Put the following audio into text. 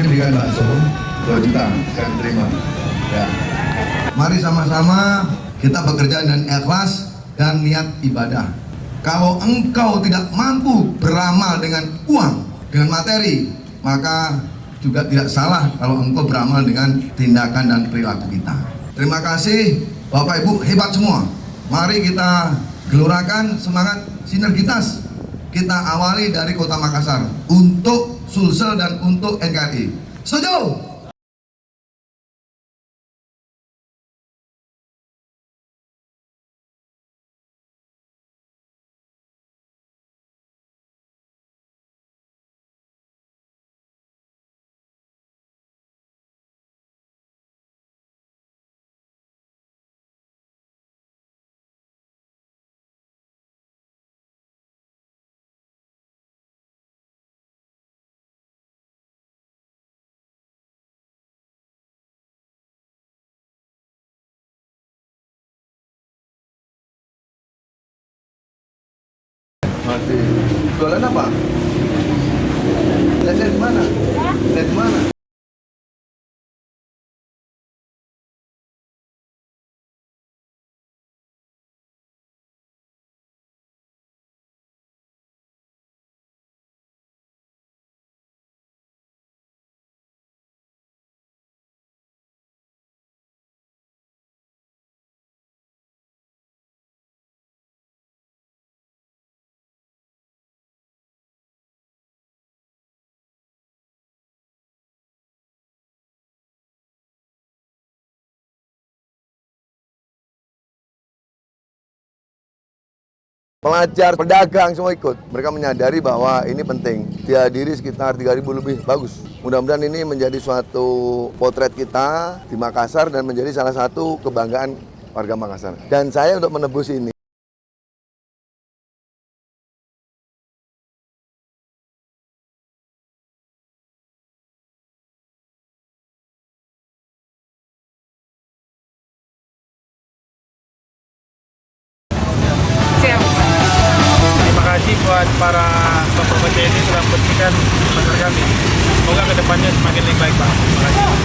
kami berikan bakso 2 juta saya terima. Ya. Mari sama-sama kita bekerja dengan ikhlas dan niat ibadah. Kalau engkau tidak mampu beramal dengan uang, dengan materi, maka juga tidak salah kalau engkau beramal dengan tindakan dan perilaku kita. Terima kasih Bapak Ibu hebat semua. Mari kita gelorakan semangat sinergitas. Kita awali dari Kota Makassar untuk Sulsel dan untuk NKRI. Setuju? Mati. Jualan apa? Lihat di mana? Lihat di mana? Pelajar, pedagang semua ikut. Mereka menyadari bahwa ini penting. Dihadiri sekitar 3.000 lebih, bagus. Mudah-mudahan ini menjadi suatu potret kita di Makassar dan menjadi salah satu kebanggaan warga Makassar. Dan saya untuk menebus ini. Terima kasih buat para tokoh BCD telah membersihkan pasar kami. Semoga kedepannya semakin lebih baik, Pak. Terima kasih.